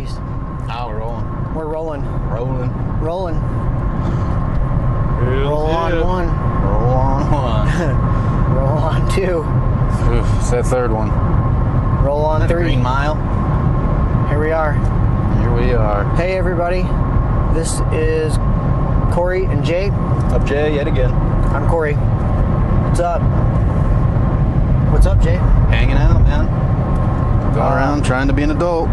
batteries. Oh, we're rolling. We're rolling. Rolling. Rolling. Roll on one. Roll on one. Roll on two. Oof, it's that third one. Roll on three. Green Mile. Here we are. Here we are. Hey, everybody. This is Corey and Jay. Up, Jay, yet again. I'm Corey. What's up? What's up, Jay? Hanging out, man. Going around trying to be an adult.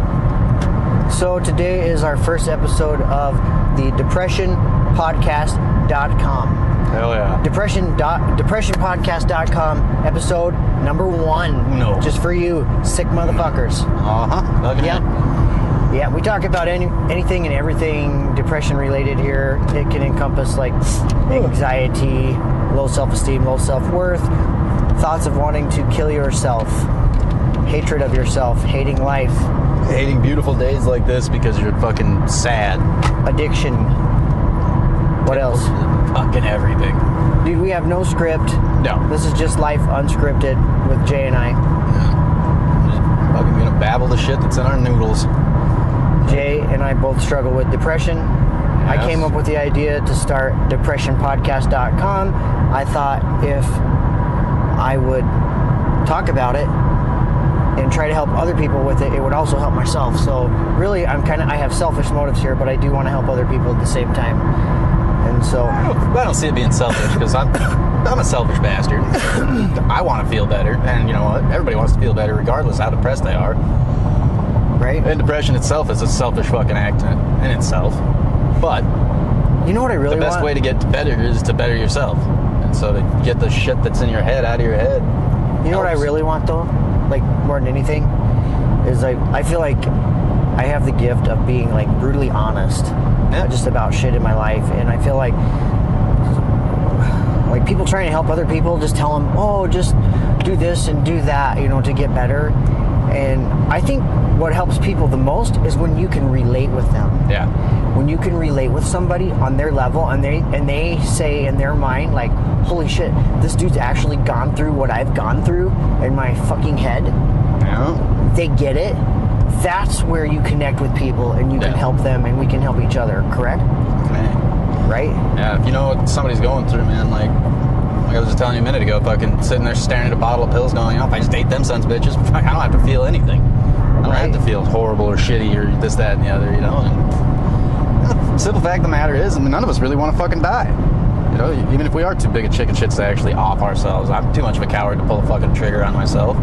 So today is our first episode of the depressionpodcast.com. Hell yeah. Depressionpodcast.com, episode number 1. No. Just for you, sick motherfuckers. Uh-huh. Yeah, we talk about anything and everything depression related here. It can encompass like anxiety, low self-esteem, low self-worth, thoughts of wanting to kill yourself, hatred of yourself, hating life. Hating beautiful days like this because you're fucking sad. Addiction. What else? Fucking everything. Dude, we have no script. No. This is just life unscripted with Jay and I. Yeah. Just fucking gonna babble the shit that's in our noodles. Jay and I both struggle with depression. Yes. I came up with the idea to start depressionpodcast.com. I thought if I would talk about it and try to help other people with it, it would also help myself. So really, I have selfish motives here, but I do want to help other people at the same time. And so I don't see it being selfish because I'm a selfish bastard. I want to feel better, and you know what? Everybody wants to feel better regardless of how depressed they are. right? And depression itself is a selfish fucking act in itself. But you know what I really the best want? way to get better is to better yourself. And so to get the shit that's in your head out of your head. You know what I really want though? Like more than anything, is I feel like I have the gift of being like brutally honest, just about shit in my life, and I feel like people trying to help other people, just tell them, oh, just do this and do that, to get better. And I think what helps people the most is when you can relate with them. Yeah. When you can relate with somebody on their level, and they say in their mind, like, holy shit, this dude's actually gone through what I've gone through in my fucking head. Yeah. They get it. That's where you connect with people, and you can help them, and we can help each other, correct? Man. Right? Yeah, if you know what somebody's going through, man, like I was just telling you a minute ago, fucking sitting there staring at a bottle of pills going, if I just ate them sons of bitches, I don't have to feel anything. I don't have to feel horrible or shitty or this, that, and the other, And the simple fact of the matter is, none of us really want to fucking die. Even if we are too big a chicken shits to actually off ourselves. I'm too much of a coward to pull a fucking trigger on myself.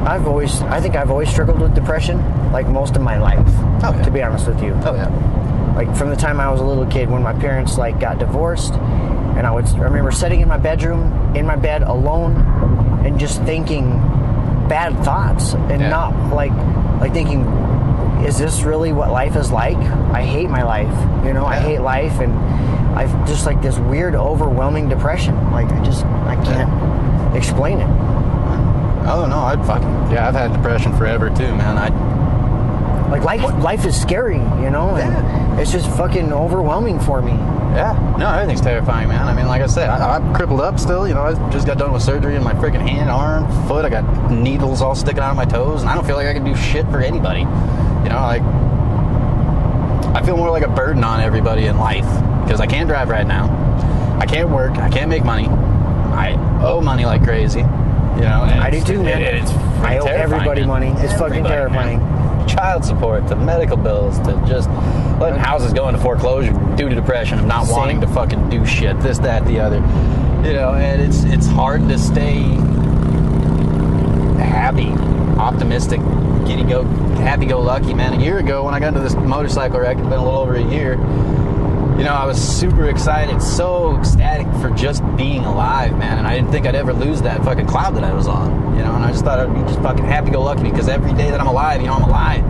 I think I've always struggled with depression, like most of my life. Oh, yeah. To be honest with you. Oh, yeah. Like from the time I was a little kid, when my parents got divorced, and I remember sitting in my bedroom, in my bed alone, and just thinking bad thoughts, and not like thinking, is this really what life is like? I hate my life, I hate life, and I've just like this weird, overwhelming depression. Like I can't explain it. Oh no, I've had depression forever too, man. Life is scary, and it's just fucking overwhelming for me. Yeah, no, everything's terrifying, man. I mean, like I said, I'm crippled up still. I just got done with surgery in my freaking hand, arm, foot. I got needles all sticking out of my toes, and I don't feel like I can do shit for anybody. I feel more like a burden on everybody in life because I can't drive right now. I can't work. I can't make money. I owe money like crazy. I do too, man. I owe everybody money. It's fucking terrifying. Man. Child support, to medical bills, to just letting houses go into foreclosure due to depression of not wanting to fucking do shit, this, that, the other. And it's hard to stay happy, optimistic, happy-go-lucky, man. A year ago when I got into this motorcycle wreck, it's been a little over a year, I was super excited, so ecstatic for just being alive, man. And I didn't think I'd ever lose that fucking cloud that I was on, And I just thought I'd be just fucking happy-go-lucky because every day that I'm alive, I'm alive.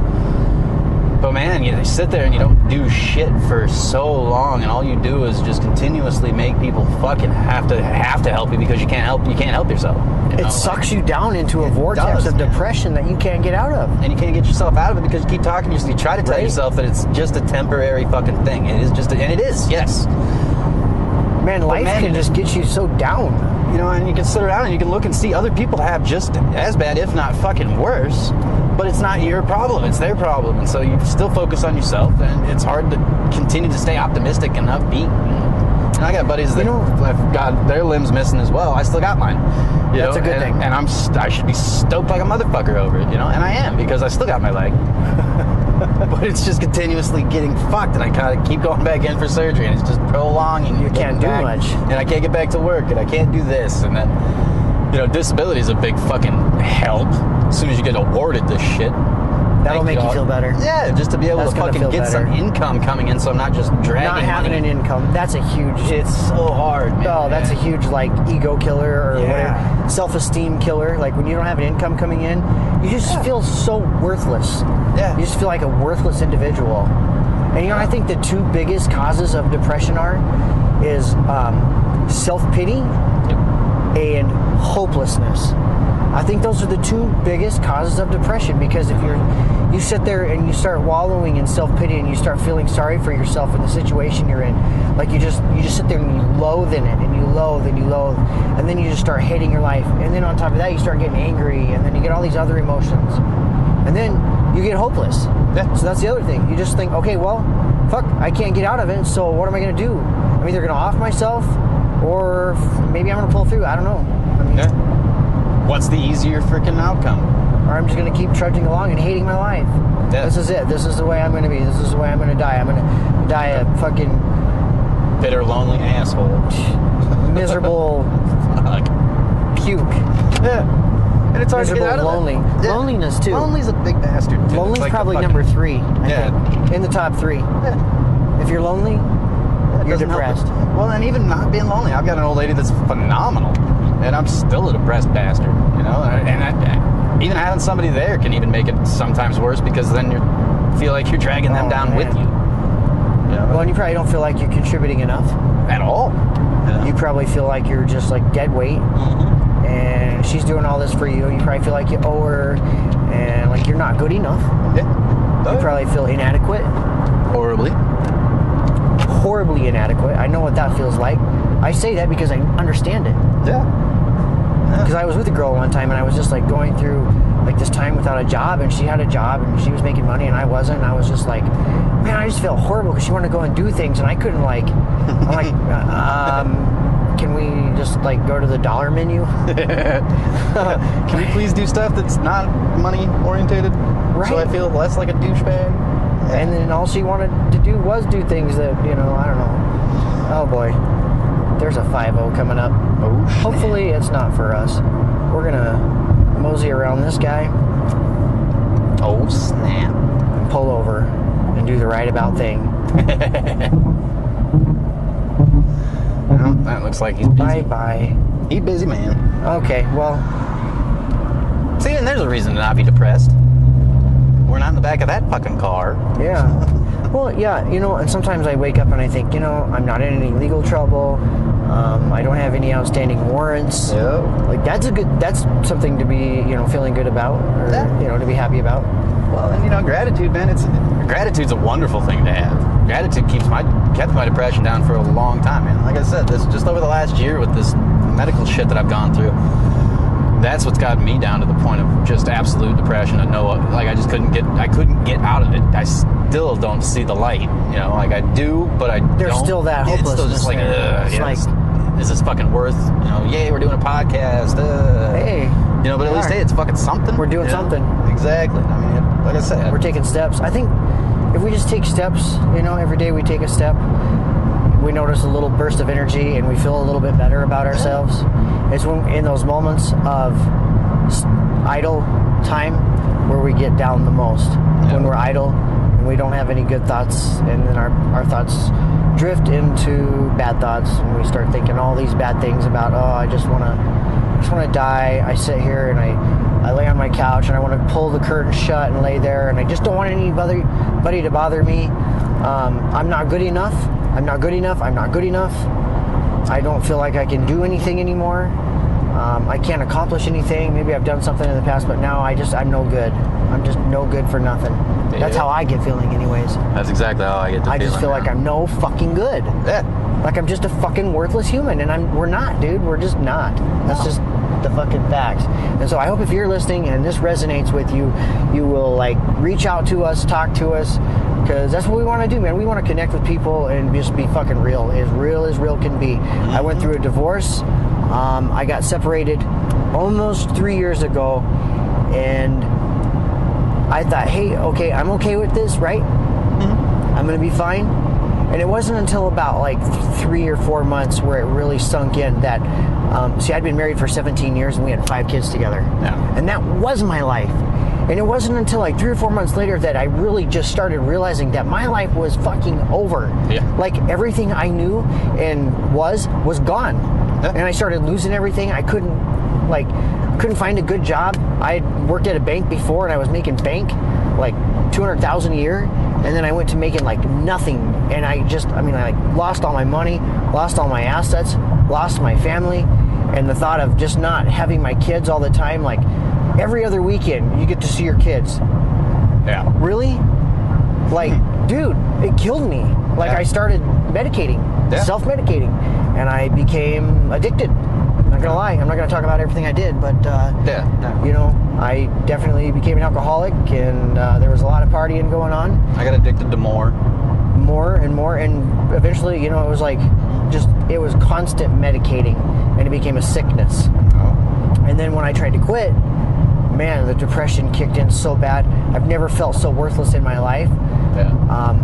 But man, you sit there and you don't do shit for so long, and all you do is just continuously make people fucking have to help you because you can't help yourself. It sucks you down into a vortex of depression that you can't get out of. And you can't get yourself out of it because you keep talking. You try to tell yourself that it's just a temporary fucking thing. It is just, and it is, yes. Man, life can just get you so down. You know, and you can sit around and you can look and see other people have just as bad, if not fucking worse. But it's not your problem; it's their problem, and so you still focus on yourself. And it's hard to continue to stay optimistic and upbeat. And I got buddies that have got their limbs missing as well. I still got mine. That's a good thing. And I should be stoked like a motherfucker over it, you know. And I am, because I still got my leg. But it's just continuously getting fucked, and I kind of keep going back in for surgery, and it's just prolonging. You can't do much, and I can't get back to work, and I can't do this, and then, you know, disability is a big fucking help. As soon as you get awarded this shit, that'll make you feel better. Yeah, just to be able to fucking get some income coming in, so I'm not just dragging. Not having an income, that's a huge. It's so hard, man. Oh, that's a huge like ego killer or whatever, self-esteem killer. Like when you don't have an income coming in, you just feel so worthless. Yeah, you just feel like a worthless individual. And you know, I think the two biggest causes of depression is self-pity and hopelessness. I think those are the two biggest causes of depression, because if you sit there and you start wallowing in self-pity and you start feeling sorry for yourself in the situation you're in, like you just sit there and you loathe in it, and you loathe and you loathe, and then you just start hating your life, and then on top of that you start getting angry, and then you get all these other emotions, and then you get hopeless. Yeah. So that's the other thing. You just think, okay, well, fuck, I can't get out of it, so what am I going to do? I'm either going to off myself, or maybe I'm going to pull through. I don't know. I mean, what's the easier freaking outcome? Or I'm just going to keep trudging along and hating my life. Yeah. This is it. This is the way I'm going to be. This is the way I'm going to die. I'm going to die a fucking bitter, lonely asshole. Miserable puke. Yeah. And it's hard to get out of lonely. Yeah. Loneliness, too. Lonely's a big bastard, too. Lonely's like probably number 3, I think. In the top 3. Yeah. If you're lonely, you're depressed. Well, and even not being lonely. I've got an old lady that's phenomenal, and I'm still a depressed bastard, you know? And even having somebody there can even make it sometimes worse, because then you feel like you're dragging them down with you. Well, and you probably don't feel like you're contributing enough. At all. Yeah. You probably feel like you're just like dead weight. Mm-hmm. And she's doing all this for you. You probably feel like you owe her, and like you're not good enough. Yeah. You probably feel inadequate. Horribly inadequate. I know what that feels like. I say that because I understand it. Yeah. Because I was with a girl one time, and I was just like going through like this time without a job, and she had a job and she was making money and I wasn't, and I was just like, man, I just felt horrible because she wanted to go and do things and I couldn't. Like, I'm like, can we just like go to the dollar menu? Can we please do stuff that's not money orientated? Right. So I feel less like a douchebag. And then all she wanted to do was do things that, you know, I don't know. Oh boy, there's a 5-0 coming up. Oh, shit. Hopefully it's not for us. We're gonna mosey around this guy. Oh snap! And pull over and do the right about thing. Well, that looks like he's busy. Bye. He's busy, man. Okay, well. See, and there's a reason to not be depressed. We're not in the back of that fucking car. Yeah. Well, yeah, you know, and sometimes I wake up and I think, you know, I'm not in any legal trouble. I don't have any outstanding warrants. Yeah. Like, that's something to be, you know, feeling good about, or, you know, to be happy about. Well, and, you know, gratitude, man, gratitude's a wonderful thing to have. Gratitude kept my depression down for a long time, man. Like I said, this just over the last year with this medical shit that I've gone through, that's what's gotten me down to the point of just absolute depression. And like I couldn't get out of it. I still don't see the light. You know, like I do, but I don't. There's still that hopelessness. It's still just like, is this fucking worth? You know, yay, we're doing a podcast. Hey, you know, but at least hey, it's fucking something. We're doing something. Exactly. I mean, like I said, we're taking steps. I think if we just take steps, you know, every day we take a step, we notice a little burst of energy and we feel a little bit better about ourselves. It's when in those moments of idle time where we get down the most. Yeah. When we're idle and we don't have any good thoughts, and then our thoughts drift into bad thoughts, and we start thinking all these bad things about, oh, I just want to die. I sit here and I lay on my couch and I want to pull the curtain shut and lay there, and I just don't want anybody to bother me. I'm not good enough. I'm not good enough. I'm not good enough. I don't feel like I can do anything anymore. I can't accomplish anything. Maybe I've done something in the past, but now I'm no good. I'm just no good for nothing. Yeah. That's how I get feeling anyways. That's exactly how I get I just feel like I'm no fucking good. Yeah. Like I'm just a fucking worthless human, and we're not, dude. We're just not. That's just the fucking facts. And so I hope if you're listening and this resonates with you, you will like reach out to us, talk to us, because that's what we want to do, man. We want to connect with people and just be fucking real as real can be. Mm-hmm. I went through a divorce. I got separated almost 3 years ago, and I thought, hey, okay, I'm okay with this, right? Mm-hmm. I'm gonna be fine. And it wasn't until about like 3 or 4 months where it really sunk in that, see, I'd been married for 17 years and we had 5 kids together. Yeah. And that was my life. And it wasn't until like 3 or 4 months later that I really just started realizing that my life was fucking over. Yeah. Like everything I knew and was gone. Yeah. And I started losing everything. I couldn't find a good job. I had worked at a bank before and I was making bank like $200,000 a year. And then I went to making like nothing. And I lost all my money, lost all my assets, lost my family. And the thought of just not having my kids all the time, like every other weekend you get to see your kids. Yeah. Really? Like, dude, it killed me. Like I started medicating, self-medicating, and I became addicted. I'm not gonna lie. I'm not gonna talk about everything I did, but you know, I definitely became an alcoholic, and there was a lot of partying going on. I got addicted to more and more, and eventually, you know, it was like it was constant medicating, and it became a sickness. Oh. And then when I tried to quit, man, the depression kicked in so bad. I've never felt so worthless in my life. Yeah.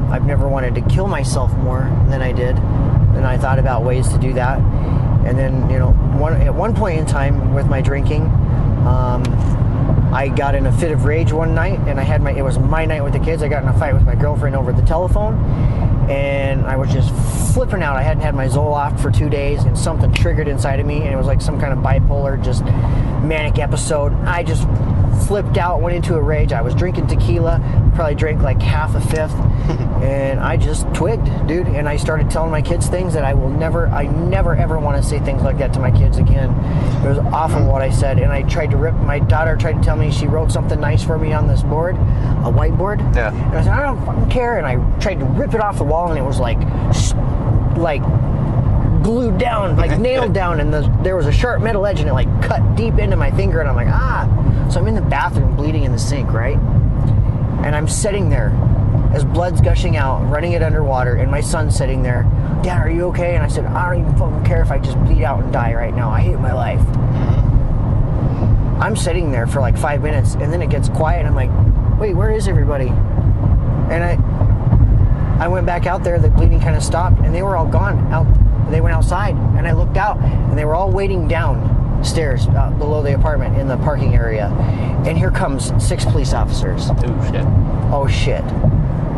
I've never wanted to kill myself more than I did. And I thought about ways to do that. And then, you know, at one point in time with my drinking, I got in a fit of rage one night, and it was my night with the kids. I got in a fight with my girlfriend over the telephone, and I was just flipping out. I hadn't had my Zoloft for 2 days, and something triggered inside of me, and it was like some kind of bipolar, just manic episode. I just flipped out, went into a rage. I was drinking tequila, probably drank like half a fifth, and I just twigged, dude. And I started telling my kids things that I never ever want to say things like that to my kids again. It was awful what I said, and my daughter tried to tell me she wrote something nice for me on this board, a whiteboard. Yeah. And I said, I don't fucking care, and I tried to rip it off the wall, and it was like glued down, like nailed down, and there was a sharp metal edge, and it like cut deep into my finger, and I'm like, So I'm in the bathroom bleeding in the sink, right? And I'm sitting there as blood's gushing out, running it underwater, and my son's sitting there, Dad, are you okay? And I said, I don't even fucking care if I just bleed out and die right now. I hate my life. I'm sitting there for like 5 minutes, and then it gets quiet, and I'm like, wait, where is everybody? And I went back out there, the bleeding kind of stopped, and they were all gone out. They went outside, and I looked out, and they were all waiting downstairs below the apartment in the parking area. And here comes 6 police officers. Oh shit.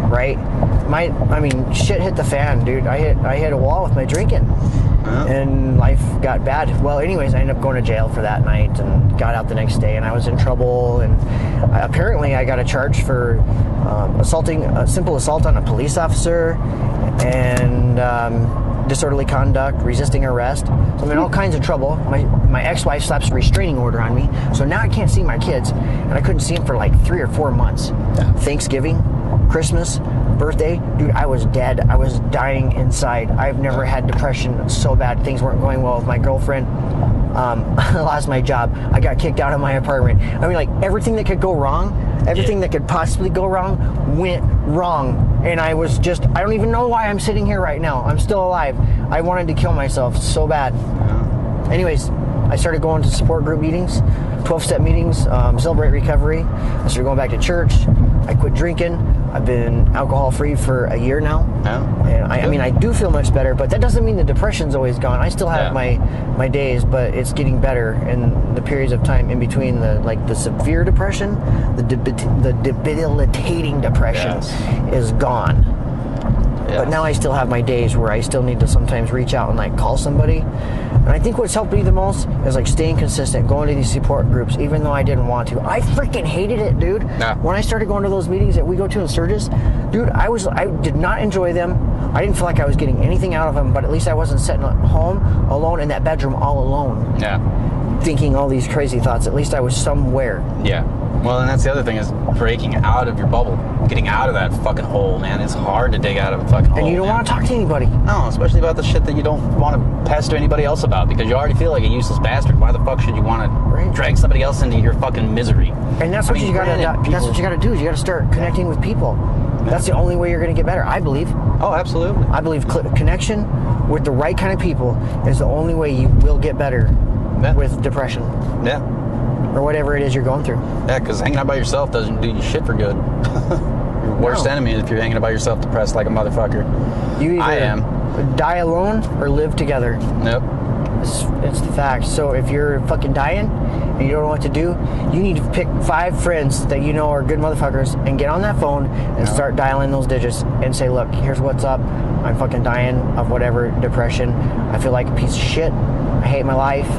Right? Shit hit the fan, dude. I hit a wall with my drinking. And life got bad. Well, anyways, I ended up going to jail for that night and got out the next day, and I was in trouble, and apparently I got a charge for simple assault on a police officer, and disorderly conduct, resisting arrest. So I'm in all kinds of trouble. My ex-wife slaps a restraining order on me, so now I can't see my kids, and I couldn't see them for like 3 or 4 months. Yeah. Thanksgiving, Christmas, birthday, dude, I was dead. I was dying inside. I've never had depression so bad. Things weren't going well with my girlfriend. I lost my job. I got kicked out of my apartment. I mean, like, everything that could go wrong, everything that could possibly go wrong went wrong. And I don't even know why I'm sitting here right now. I'm still alive. I wanted to kill myself so bad. Anyways, I started going to support group meetings, 12-step meetings, Celebrate Recovery. I started going back to church. I quit drinking. I've been alcohol-free for a year now. Oh. And I do feel much better, but that doesn't mean the depression's always gone. I still have my days, but it's getting better. And the periods of time in between the severe depression, the debilitating depression is gone. Yes. But now I still have my days where I still need to sometimes reach out and like call somebody. And I think what's helped me the most is like staying consistent, going to these support groups, even though I didn't want to. I freaking hated it, dude. Nah. When I started going to those meetings that we go to in Sturgis, dude, I did not enjoy them. I didn't feel like I was getting anything out of them, but at least I wasn't sitting at home alone in that bedroom all alone. Yeah. thinking all these crazy thoughts. At least I was somewhere. Yeah. Well, and that's the other thing is breaking out of your bubble, getting out of that fucking hole, man. It's hard to dig out of a fucking hole. And you don't want to talk to anybody. No, especially about the shit that you don't want to pester anybody else about because you already feel like a useless bastard. Why the fuck should you want to drag somebody else into your fucking misery? And that's what you got to. That's what you got to do. Is you got to start connecting with people. That's the only way you're going to get better, I believe. Oh, absolutely. I believe connection with the right kind of people is the only way you will get better with depression. Yeah. Or whatever it is you're going through. Yeah, because hanging out by yourself doesn't do you shit for good. Your worst enemy is if you're hanging out by yourself depressed like a motherfucker. You I am. Die alone or live together. Nope. It's the fact. So if you're fucking dying and you don't know what to do, you need to pick 5 friends that you know are good motherfuckers and get on that phone and start dialing those digits and say, look, here's what's up. I'm fucking dying of whatever, depression. I feel like a piece of shit. I hate my life.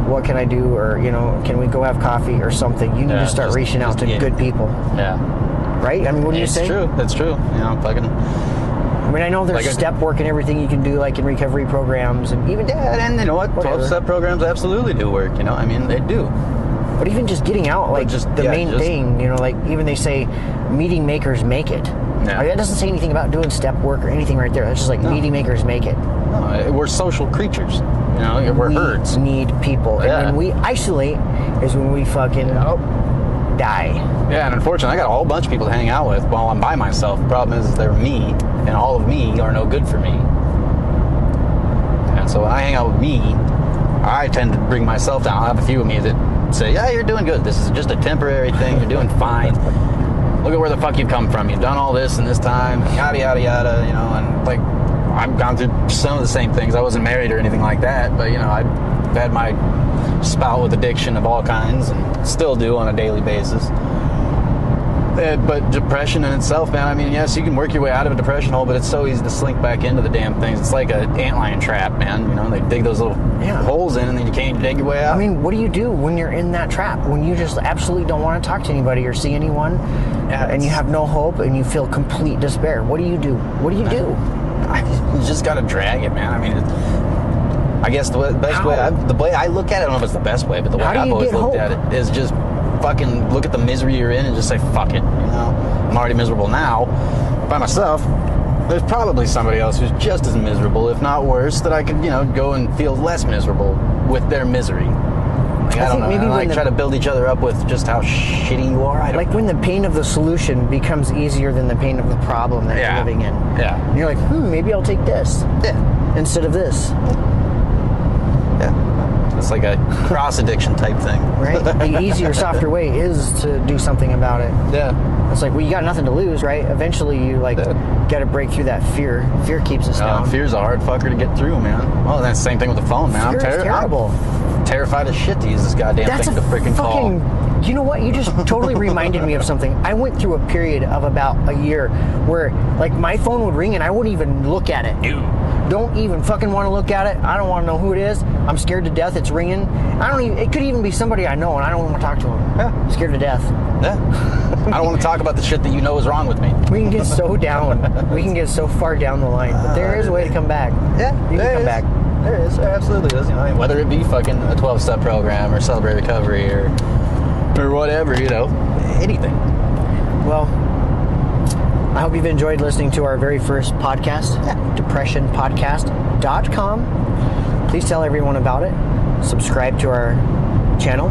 What can I do? Or, can we go have coffee or something? You need to start reaching out to good people. Yeah. Right? I mean, what do you say? It's true. It's true. Fucking... I mean, I know there's step work and everything you can do, like in recovery programs, and even and you know what, 12-step programs absolutely do work. I mean, they do. But even just getting out, like just the main thing, like even they say, meeting makers make it. Yeah. Like, that doesn't say anything about doing step work or anything right there. That's just like meeting makers make it. No, we're social creatures. We're herds. We need people, and when we isolate is when we fucking die. Yeah, and unfortunately, I got a whole bunch of people to hang out with while I'm by myself. The problem is they're me, and all of me are no good for me. And so when I hang out with me, I tend to bring myself down. I'll have a few of me that say, yeah, you're doing good. This is just a temporary thing. You're doing fine. Look at where the fuck you've come from. You've done all this in this time, yada, yada, yada, and like, I've gone through some of the same things. I wasn't married or anything like that, but, I've had my spout with addiction of all kinds and still do on a daily basis. But depression in itself, man, I mean, yes, you can work your way out of a depression hole, but it's so easy to slink back into the damn things. It's like an antlion trap, man. They dig those little holes in and then you can't dig your way out. I mean, what do you do when you're in that trap? When you just absolutely don't want to talk to anybody or see anyone and you have no hope and you feel complete despair? What do you do? What do you do? You just got to drag it, man. I mean, I guess the best way, the way I look at it, I don't know if it's the best way, but the way I've always looked at it is just fucking look at the misery you're in and just say, fuck it. I'm already miserable now by myself. There's probably somebody else who's just as miserable, if not worse, that I could, go and feel less miserable with their misery. Like, I don't know. Maybe try to build each other up with just how shitty you are. When the pain of the solution becomes easier than the pain of the problem that you're living in. Yeah. And you're like, maybe I'll take this. Yeah. Instead of this. Yeah. It's like a cross addiction type thing. Right? The easier, softer way is to do something about it. Yeah. It's like, you got nothing to lose, right? Eventually you got to break through that fear. Fear keeps us down. Fear's a hard fucker to get through, man. Well, that's the same thing with the phone, man. Fear is terrible. I'm terrified as shit to use this goddamn thing to freaking call. You know what? You just totally reminded me of something. I went through a period of about a year where, my phone would ring and I wouldn't even look at it. Don't even fucking want to look at it. I don't want to know who it is. I'm scared to death. It's ringing. It could even be somebody I know and I don't want to talk to them. Yeah. I'm scared to death. Yeah. I don't want to talk about the shit that you know is wrong with me. We can get so down. We can get so far down the line. But there is a way to come back. Yeah. You can come back. There is. There absolutely is. Whether it be fucking a 12-step program or Celebrate Recovery or whatever, anything. Well, I hope you've enjoyed listening to our very first podcast, depressionpodcast.com. Please tell everyone about it. Subscribe to our channel.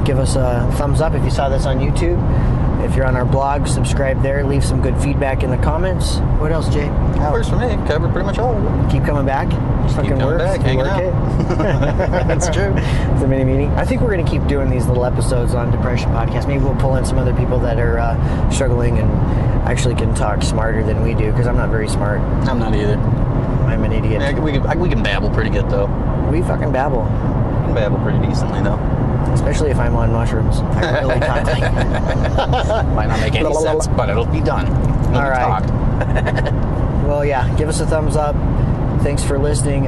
Give us a thumbs up if you saw this on YouTube. If you're on our blog, subscribe there. Leave some good feedback in the comments. What else, Jay? That works for me. Covered pretty much all of it. Keep coming back. Keep coming back. Hanging out. That's true. It's a mini meeting. I think we're going to keep doing these little episodes on Depression Podcast. Maybe we'll pull in some other people that are struggling and actually can talk smarter than we do, because I'm not very smart. I'm not either. I'm an idiot. Yeah, we can babble pretty good, though. We fucking babble. We can babble pretty decently, though. Especially if I'm on mushrooms. I really talk like Might not make any sense, but it'll be done. All right. Well, yeah, give us a thumbs up. Thanks for listening.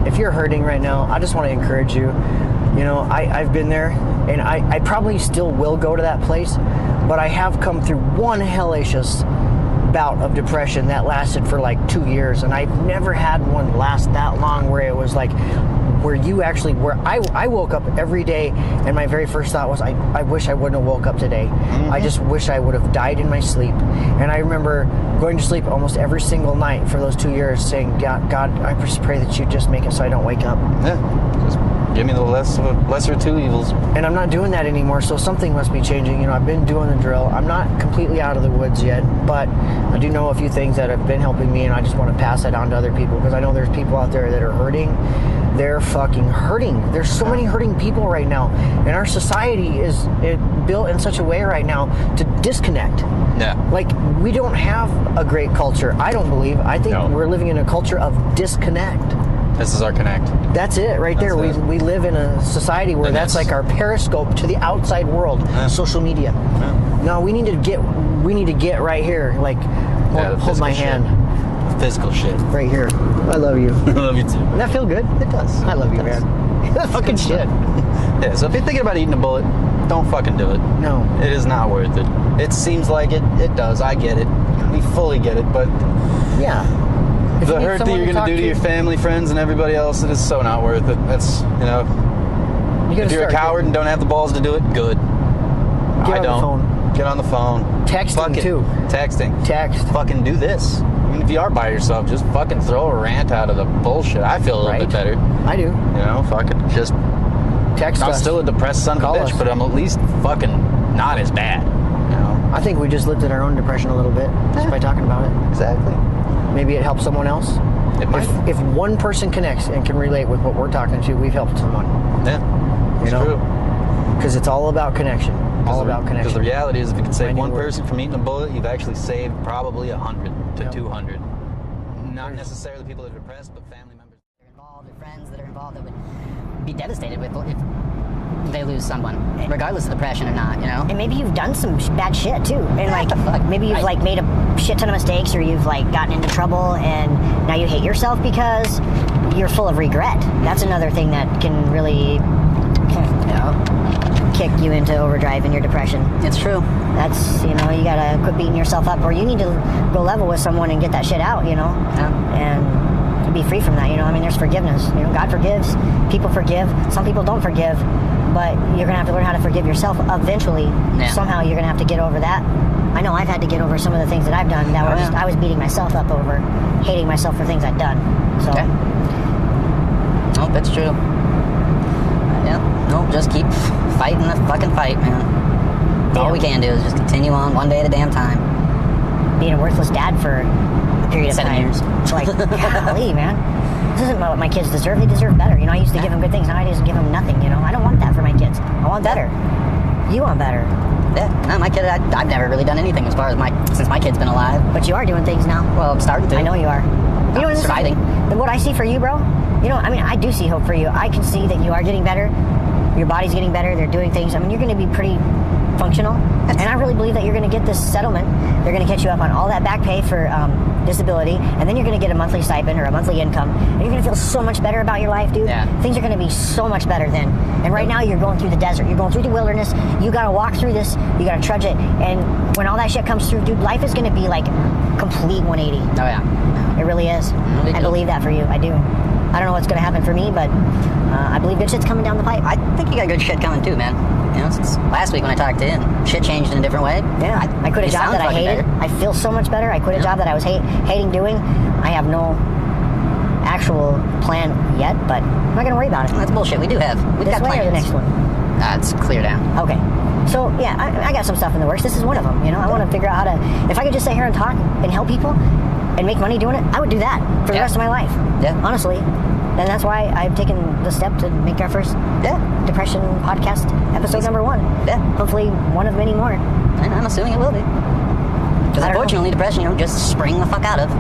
If you're hurting right now, I just want to encourage you. I've been there, and I probably still will go to that place, but I have come through one hellacious bout of depression that lasted for 2 years, and I've never had one last that long where it was where I woke up every day and my very first thought was, I wish I wouldn't have woke up today. I just wish I would have died in my sleep. And I remember going to sleep almost every single night for those 2 years saying, God, I just pray that you just make it so I don't wake up. Yeah, just give me the lesser of two evils. And I'm not doing that anymore, so something must be changing. I've been doing the drill. I'm not completely out of the woods yet, but I do know a few things that have been helping me, and I just want to pass that on to other people, because I know there's people out there that are hurting. They're fucking hurting. There's so many hurting people right now, and our society is built in such a way right now to disconnect. Yeah. Like, we don't have a great culture, I don't believe. I think we're living in a culture of disconnect. This is our connect. That's it right there. We live in a society where that's like our periscope to the outside world, social media. Yeah. No, we need to get right here. Like, hold my hand. The physical shit. Right here. I love you. I love you too. Doesn't that feel good? It does. I love you, man. That's fucking shit. Yeah, so if you're thinking about eating a bullet, don't fucking do it. No. It is not worth it. It seems like it does. I get it. We fully get it, but yeah. The hurt that you're going to do to your family, friends, and everybody else, it is so not worth it. That's, if you're a coward and don't have the balls to do it, good. Get on the phone. Texting, too. Text. Fucking do this. I mean, if you are by yourself, just fucking throw a rant out of the bullshit. I feel a little bit better. I do. Fucking just text us. I'm still a depressed son of a bitch, but I'm at least fucking not as bad. I think we just lifted our own depression a little bit just by talking about it. Exactly. Maybe it helps someone else. It might. If one person connects and can relate with what we're talking to, we've helped someone. Yeah, it's true. Because it's all about connection. All about connection. Because the reality is, if you can save one person from eating a bullet, you've actually saved probably 100 to 200. Not necessarily people that are depressed, but family members. They're involved, or friends that are involved that would be devastated if they lose someone, regardless of depression or not, And maybe you've done some bad shit too, and maybe you've made a shit ton of mistakes, or you've gotten into trouble, and now you hate yourself because you're full of regret. That's another thing that can really, kick you into overdrive in your depression. It's true. That's you gotta quit beating yourself up, or you need to go level with someone and get that shit out, and be free from that. There's forgiveness. God forgives, people forgive. Some people don't forgive. But you're going to have to learn how to forgive yourself eventually. Yeah. Somehow you're going to have to get over that. I know I've had to get over some of the things that I've done that I was beating myself up over, hating myself for things I'd done. So. Okay. No, that's true. Yeah. No, just keep fighting the fucking fight, man. All we can do is just continue on one day at a damn time. Being a worthless dad for a period of 7 time. years. It's like, golly, man. This isn't what my kids deserve. They deserve better. I used to give them good things. Now I just give them nothing. I don't want that for my kids. I want better. You want better. Yeah. No, my kid, I've never really done anything since my kid's been alive. But you are doing things now. Well, I'm starting to. I know you are. I'm surviving. What I see for you, bro, I do see hope for you. I can see that you are getting better. Your body's getting better. They're doing things. You're going to be pretty functional. And I really believe that you're going to get this settlement. They're going to catch you up on all that back pay for disability, and then you're going to get a monthly stipend or a monthly income, and you're going to feel so much better about your life, dude. Yeah. Things are going to be so much better then. And right now you're going through the desert. You're going through the wilderness. You got to walk through this. You got to trudge it. And when all that shit comes through, dude, life is going to be like complete 180. Oh, yeah. It really is. I believe that for you. I do. I don't know what's going to happen for me, but I believe good shit's coming down the pipe. I think you got good shit coming too, man. Since last week when I talked to him, shit changed in a different way. Yeah, I quit a job that I hated. Better. I feel so much better. I quit a job that I was hating doing. I have no actual plan yet, but I'm not going to worry about it. That's bullshit. We do have. We've got plans. Or the next one? It's clear down. Okay. So, yeah, I got some stuff in the works. This is one of them, I want to figure out how to... If I could just sit here and talk and help people and make money doing it, I would do that for the rest of my life. Yeah. Honestly. And that's why I've taken the step to make our first depression podcast episode number 1. Yeah. Hopefully one of many more. And I'm assuming it will be. Because unfortunately, depression, just spring the fuck out of.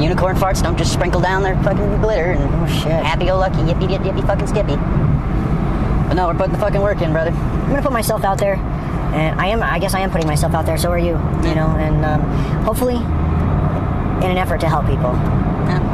Unicorn farts don't just sprinkle down their fucking glitter and happy-go-lucky, yippee fucking skippy. But no, we're putting the fucking work in, brother. I'm going to put myself out there. And I guess I am putting myself out there, so are you. And hopefully in an effort to help people.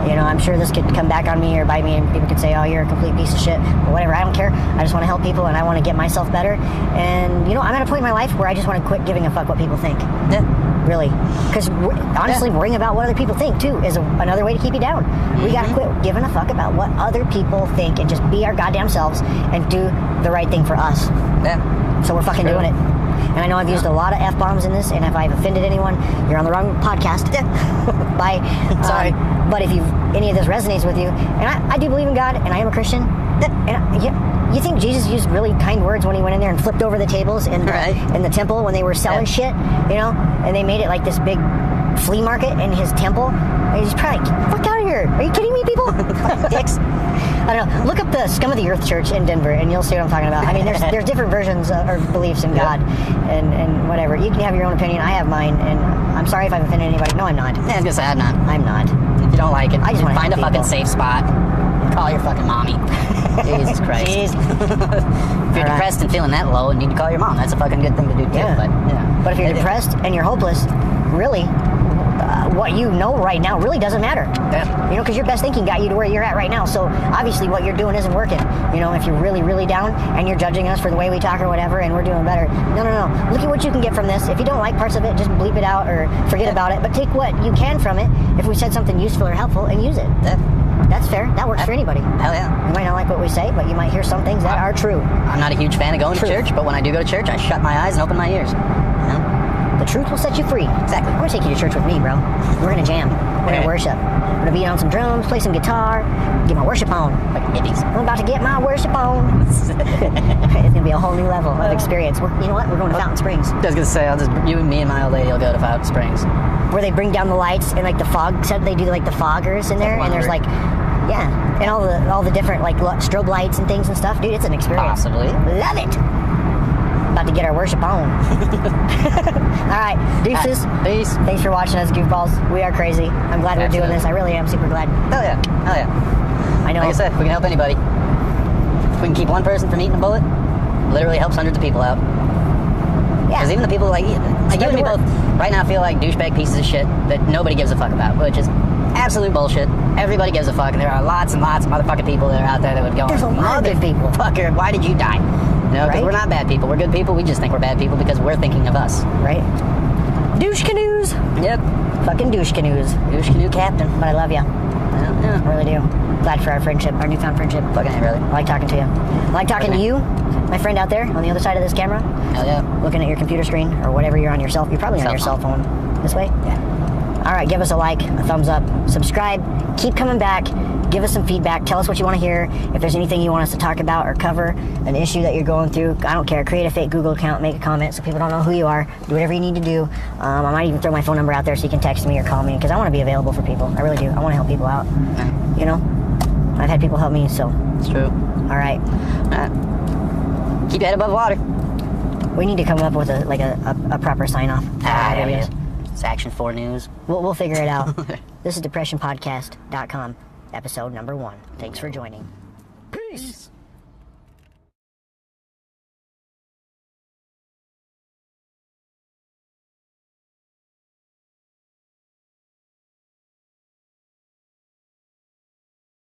You know, I'm sure this could come back on me or bite me, and people could say, "Oh, you're a complete piece of shit," or whatever. I don't care. I just want to help people, and I want to get myself better. And you know, I'm at a point in my life where I just want to quit giving a fuck what people think. Yeah. Really, because honestly, worrying about what other people think too is another way to keep you down. We gotta quit giving a fuck about what other people think and just be our goddamn selves and do the right thing for us. Yeah. So we're fucking doing it. And I know I've used a lot of F-bombs in this, and if I've offended anyone, you're on the wrong podcast. Bye. Sorry. But if any of this resonates with you, and I do believe in God, and I am a Christian, you think Jesus used really kind words when he went in there and flipped over the tables in the temple when they were selling shit, you know? And they made it like this big flea market in his temple. And he's probably like, fuck out of here. Are you kidding me, people? Dicks. I don't know. Look up the Scum of the Earth Church in Denver, and you'll see what I'm talking about. I mean, there's different versions or beliefs in God and whatever. You can have your own opinion. I have mine, and I'm sorry if I've offended anybody. No, I'm not. Yeah, I was going to say, I'm not. I'm not. If you don't like it, I just want to find a fucking safe spot. Call your fucking mommy. Jesus Christ. Jeez. If you're depressed and feeling that low and need to call your mom, that's a fucking good thing to do too. Yeah. But if you're depressed and you're hopeless, really, what you know right now really doesn't matter. Yeah. You know, because your best thinking got you to where you're at right now. So obviously what you're doing isn't working. You know, if you're really, really down and you're judging us for the way we talk or whatever and we're doing better. No. Look at what you can get from this. If you don't like parts of it, just bleep it out or forget about it. But take what you can from it if we said something useful or helpful and use it. That's fair. That works for anybody. Hell yeah. You might not like what we say, but you might hear some things that are true. I'm not a huge fan of going to church, but when I do go to church, I shut my eyes and open my ears. You know? The truth will set you free. Exactly. I'm going to take you to church with me, bro. We're going to jam. We're going to worship. We're going to beat on some drums, play some guitar, get my worship on. Like hippies. I'm about to get my worship on. It's going to be a whole new level of experience. You know what? We're going to Fountain Springs. I was going to say, you and me and my old lady will go to Fountain Springs. Where they bring down the lights and like the fog set. They do like the foggers in there. And there's like, yeah. And all the different like strobe lights and things and stuff. Dude, it's an experience. Possibly. Love it. About to get our worship on. All right, deuces. Peace. Thanks for watching us, goofballs. We are crazy. I'm glad we're doing this. I really am super glad. Hell yeah. I know. Like I said, if we can help anybody. If we can keep one person from eating a bullet, literally helps hundreds of people out. Yeah. Because even the people like you and me both right now feel like douchebag pieces of shit that nobody gives a fuck about, which is absolute bullshit. Everybody gives a fuck, and there are lots and lots of motherfucking people that are out there that would go, there's a lot of good people. Fucker, why did you die? You know, because we're not bad people. We're good people. We just think we're bad people because we're thinking of us. Right? Douche canoes. Yep. Fucking douche canoes. Douche canoe captain. But I love you. Yeah. I really do. Glad for our friendship, our newfound friendship. Fucking A, brother. I like talking to you. I like talking to you, my friend out there on the other side of this camera. Hell yeah. Looking at your computer screen or whatever you're on your cell. You're probably on your cell phone. This way? Yeah. All right, give us a like, a thumbs up, subscribe, keep coming back, give us some feedback, tell us what you want to hear, if there's anything you want us to talk about or cover, an issue that you're going through, I don't care, create a fake Google account, make a comment so people don't know who you are, do whatever you need to do. I might even throw my phone number out there so you can text me or call me, because I want to be available for people, I really do, I want to help people out, you know, I've had people help me, so. It's true. All right. Keep your head above water. We need to come up with a proper sign-off. Yeah. It's Action 4 News. We'll figure it out. This is depressionpodcast.com, episode number 1. Thanks for joining. Peace.